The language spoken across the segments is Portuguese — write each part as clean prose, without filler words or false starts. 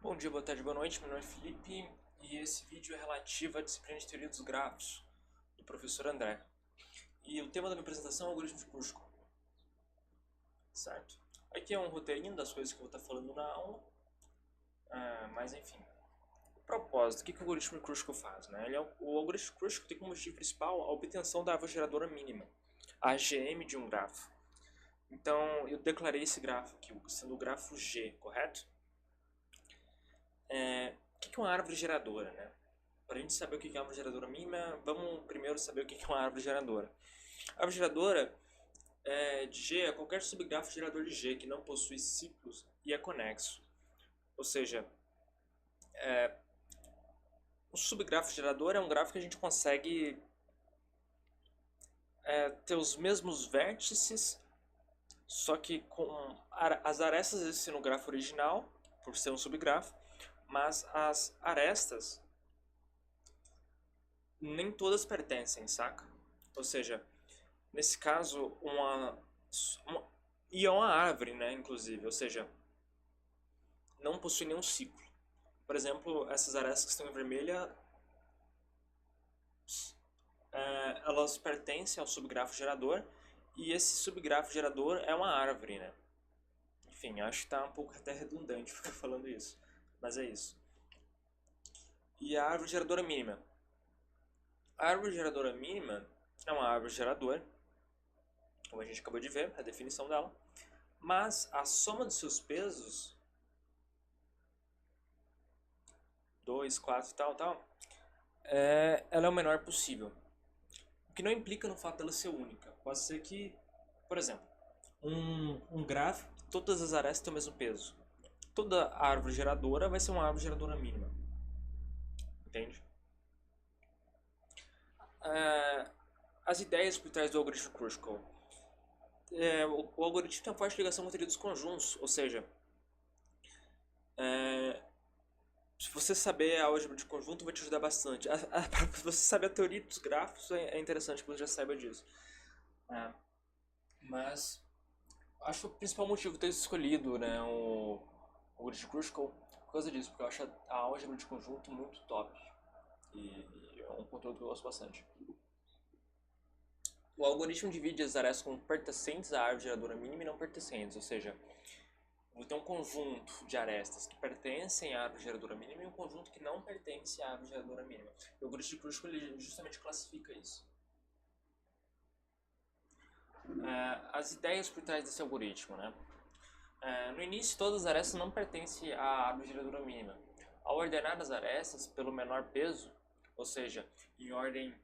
Bom dia, boa tarde, boa noite. Meu nome é Felipe e esse vídeo é relativo à disciplina de Teoria dos Grafos, do professor André. E o tema da minha apresentação é o algoritmo de Kruskal. Certo? Aqui é um roteirinho das coisas que eu vou estar falando na aula, mas enfim. O propósito, o que o algoritmo de Kruskal faz? Né? O algoritmo de Kruskal tem como objetivo principal a obtenção da árvore geradora mínima, a AGM de um grafo. Então, eu declarei esse grafo aqui sendo o grafo G, correto? O que é uma árvore geradora, né? Para a gente saber o que é uma árvore geradora mínima, vamos primeiro saber o que é uma árvore geradora. A árvore geradora de G é qualquer subgrafo gerador de G que não possui ciclos e é conexo. Ou seja, um subgrafo gerador é um grafo que a gente consegue ter os mesmos vértices, só que com as arestas existem no grafo original, por ser um subgrafo, mas as arestas nem todas pertencem, saca? Ou seja, nesse caso, e é uma árvore, né, inclusive, ou seja, não possui nenhum ciclo. Por exemplo, essas arestas que estão em vermelha, elas pertencem ao subgrafo gerador, e esse subgrafo gerador é uma árvore, né? Enfim, acho que está um pouco até redundante ficar falando isso, mas é isso. E a árvore geradora mínima. A árvore geradora mínima é uma árvore geradora, como a gente acabou de ver, a definição dela, mas a soma dos seus pesos, 2, 4 tal, ela é o menor possível. O que não implica no fato dela ser única. Pode ser que, por exemplo, um grafo, todas as arestas têm o mesmo peso. Toda árvore geradora vai ser uma árvore geradora mínima. Entende? As ideias por trás do algoritmo Kruskal. O algoritmo tem uma forte ligação com a teoria dos conjuntos, ou seja, se você saber a álgebra de conjunto vai te ajudar bastante. Se você saber a teoria dos grafos, é interessante que você já saiba disso. Mas acho que o principal motivo de ter escolhido, né, o algoritmo de Kruskal por causa disso, porque eu acho a álgebra de conjunto muito top. E é um conteúdo que eu gosto bastante. O algoritmo divide as arestas como pertencentes à árvore geradora mínima e não pertencentes, ou seja, vou ter um conjunto de arestas que pertencem à árvore geradora mínima e um conjunto que não pertence à árvore geradora mínima. O algoritmo de Kruskal ele justamente classifica isso. As ideias por trás desse algoritmo, né? No início, todas as arestas não pertencem à árvore geradora mínima. Ao ordenar as arestas pelo menor peso, ou seja, em ordem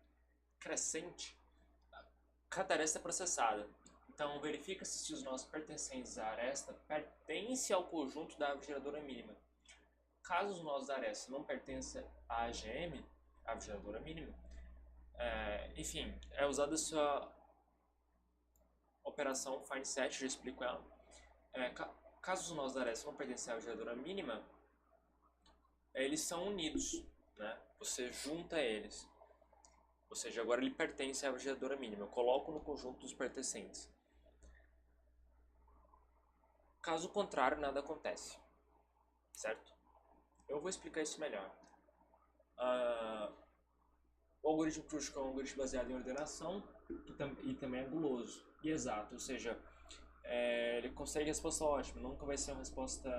crescente, cada aresta é processada. Então, verifica-se se os nós pertencentes à aresta pertencem ao conjunto da árvore geradora mínima. Caso os nós da aresta não pertençam à AGM, árvore geradora mínima, enfim, é usada essa operação find set, já explico ela. Caso os nós da aresta não pertencem à geradora mínima, eles são unidos, né? Você junta eles. Ou seja, agora ele pertence à geradora mínima. Eu coloco no conjunto dos pertencentes. Caso contrário, nada acontece. Certo? Eu vou explicar isso melhor. O algoritmo Kruskal é um algoritmo baseado em ordenação e também é guloso e exato. Ou seja, ele consegue resposta ótima, nunca vai ser uma resposta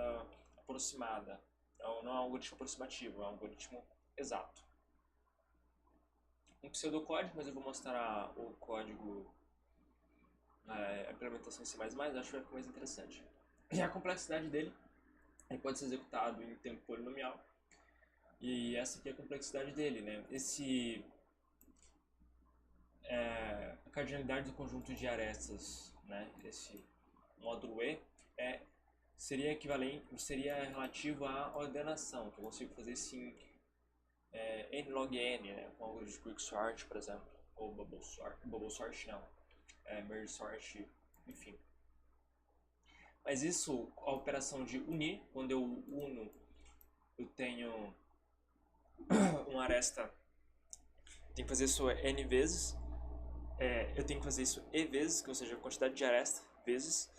aproximada. Não é um algoritmo aproximativo, é um algoritmo exato. Um pseudocódigo, mas eu vou mostrar o código, a implementação em C++, acho que vai ficar mais interessante. E a complexidade dele, ele pode ser executado em tempo polinomial, e essa aqui é a complexidade dele, né? A cardinalidade do conjunto de arestas, né? Esse módulo E, seria relativo à ordenação, que eu consigo fazer sim n log n, né, com algo de quicksort, por exemplo, ou bubble sort não, merge sort, enfim. Mas isso, a operação de unir, quando eu uno, eu tenho uma aresta, tenho que fazer isso n vezes, eu tenho que fazer isso e vezes, ou seja, a quantidade de aresta vezes,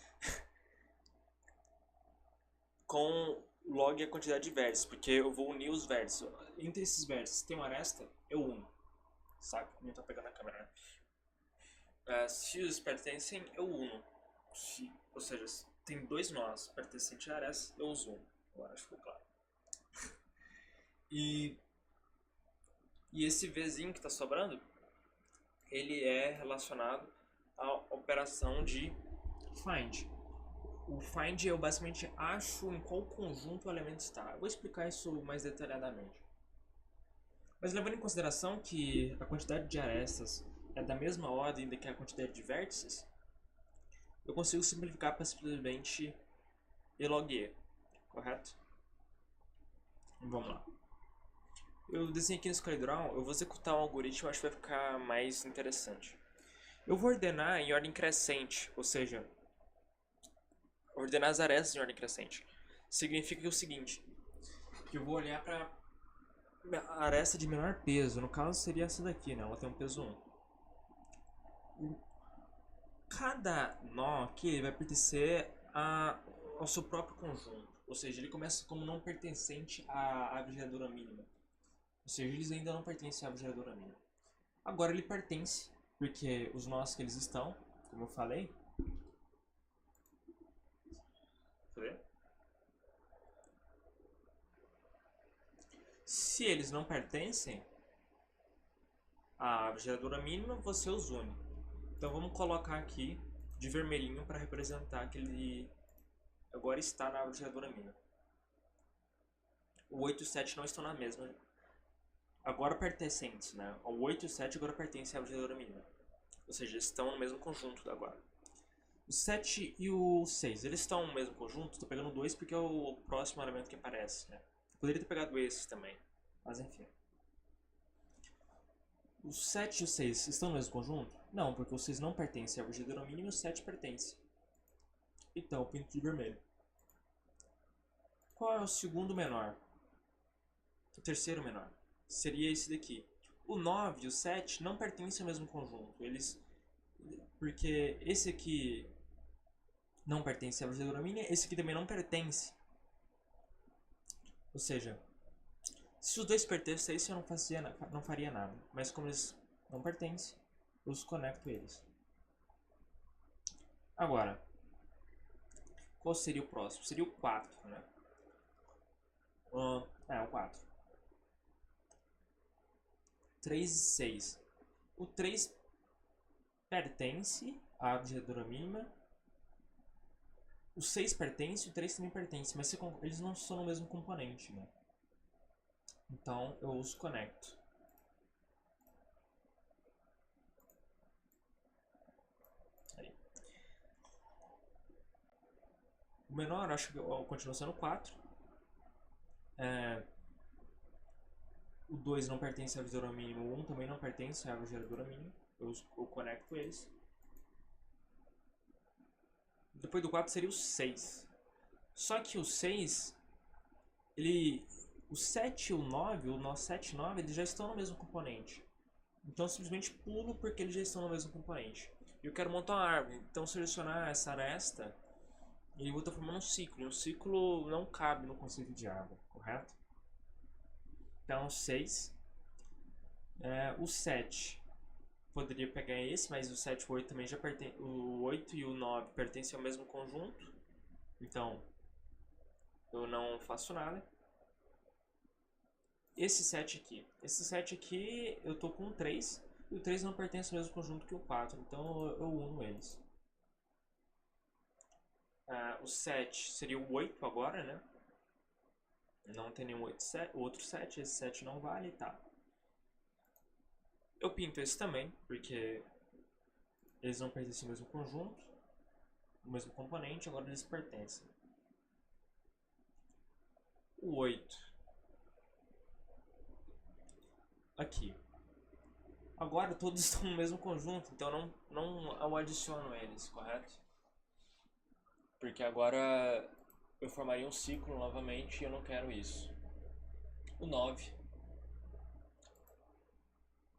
com log é a quantidade de vértices, porque eu vou unir os vértices. Entre esses vértices tem uma aresta, eu uno. Sabe? Não tá pegando a câmera, né? Se eles pertencem, eu uno. Ou seja, se tem dois nós pertencentes a aresta, eu os uno. Agora acho que ficou claro. E esse Vzinho que está sobrando, ele é relacionado à operação de find. O find eu basicamente acho em qual conjunto o elemento está. Eu vou explicar isso mais detalhadamente. Mas levando em consideração que a quantidade de arestas é da mesma ordem do que a quantidade de vértices, eu consigo simplificar para simplesmente E log E, correto? Vamos lá. Eu desenhei aqui no SkyDraw, eu vou executar um algoritmo, acho que vai ficar mais interessante. Eu vou ordenar em ordem crescente, ou seja, ordenar as arestas em ordem crescente. Significa que é o seguinte, que eu vou olhar para a aresta de menor peso, no caso seria essa daqui, né? Ela tem um peso 1. Cada nó aqui vai pertencer ao seu próprio conjunto, ou seja, ele começa como não pertencente à árvore geradora mínima. Ou seja, eles ainda não pertencem à árvore geradora mínima. Agora ele pertence, porque os nós que eles estão, como eu falei, se eles não pertencem à árvore geradora mínima, você os une. Então vamos colocar aqui de vermelhinho para representar que ele agora está na árvore geradora mínima. O 8 e o 7 não estão na mesma. Agora pertencentes, né? O 8 e o 7 agora pertencem à árvore geradora mínima. Ou seja, eles estão no mesmo conjunto agora. O 7 e o 6, eles estão no mesmo conjunto? Estou pegando 2 porque é o próximo elemento que aparece, né? Eu poderia ter pegado esses também, mas enfim. O 7 e o 6 estão no mesmo conjunto? Não, porque o 6 não pertence à árvore geradora mínima e o 7 pertence. Então, eu pinto de vermelho. Qual é o segundo menor? O terceiro menor. Seria esse daqui. O 9 e o 7 não pertencem ao mesmo conjunto. Porque esse aqui não pertence à árvore geradora mínima, esse aqui também não pertence. Ou seja, se os dois pertencessem, eu não faria nada. Mas como eles não pertencem, eu os conecto eles. Agora, qual seria o próximo? Seria o 4, né? O 4. 3 e 6. O 3 pertence à árvore geradora mínima. O 6 pertence, o 3 também pertence, mas eles não são no mesmo componente, né? Então eu os conecto. Aí. O menor, acho que continua sendo 4. O 2 não pertence à árvore geradora mínima, o 1 também não pertence à árvore geradora mínima. Eu conecto eles. Depois do 4 seria o 6. Só que o 6, o 7 e o 9, o nó 7 e 9, eles já estão no mesmo componente. Então eu simplesmente pulo porque eles já estão no mesmo componente. E eu quero montar uma árvore, então selecionar essa aresta e eu vou estar formando um ciclo. E um ciclo não cabe no conceito de árvore, correto? Então 6. O 7 poderia pegar esse, mas o 7 e o 8 também já pertencem. O 8 e o 9 pertencem ao mesmo conjunto. Então eu não faço nada. Esse 7 aqui eu tô com 3. E o 3 não pertence ao mesmo conjunto que o 4, então eu uno eles. O 7 seria o 8 agora, né? Não tem nenhum outro 7, esse 7 não vale, tá. Eu pinto esse também, porque eles não pertencem ao mesmo conjunto, o mesmo componente, agora eles pertencem. O 8 aqui. Agora todos estão no mesmo conjunto, então não eu adiciono eles, correto? Porque agora eu formaria um ciclo novamente e eu não quero isso. O 9.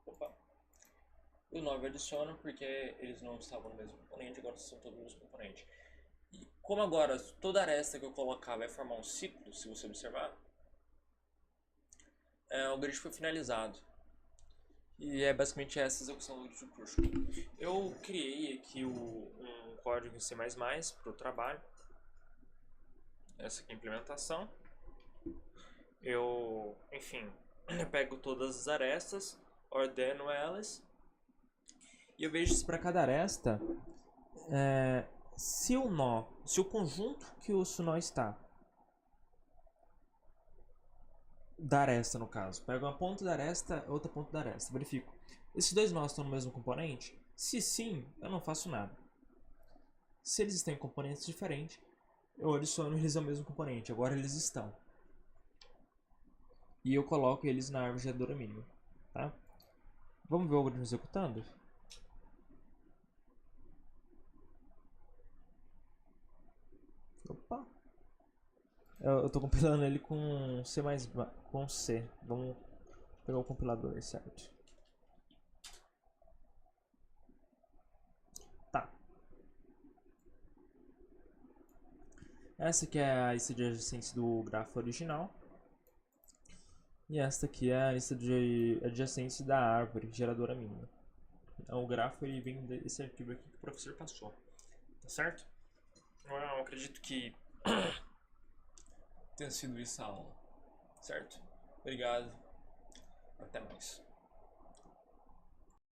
Opa. O 9 eu adiciono porque eles não estavam no mesmo componente, agora são todos no mesmo componente. E como agora toda aresta que eu colocar vai formar um ciclo, se você observar, o grid foi finalizado. E é basicamente essa execução do curso. Eu criei aqui um código em C++ para o trabalho. Essa aqui é a implementação. Enfim, eu pego todas as arestas, ordeno elas e eu vejo se para cada aresta se o conjunto que o nó está da aresta, no caso, pego uma ponta da aresta, outra ponta da aresta, verifico. Esses dois nós estão no mesmo componente? Se sim, eu não faço nada. Se eles estão em componentes diferentes, eu adiciono eles ao mesmo componente. Agora eles estão. E eu coloco eles na árvore geradora mínima. Tá? Vamos ver o algoritmo executando? Opa! Eu estou compilando ele com C++, com C. Vamos pegar o compilador, certo? Tá. Essa aqui é a lista de adjacência do grafo original. E esta aqui é a lista de adjacência da árvore geradora mínima. Então, o grafo ele vem desse arquivo aqui que o professor passou. Tá certo? Eu acredito que tenha sido isso a aula. Certo? Obrigado. Até mais.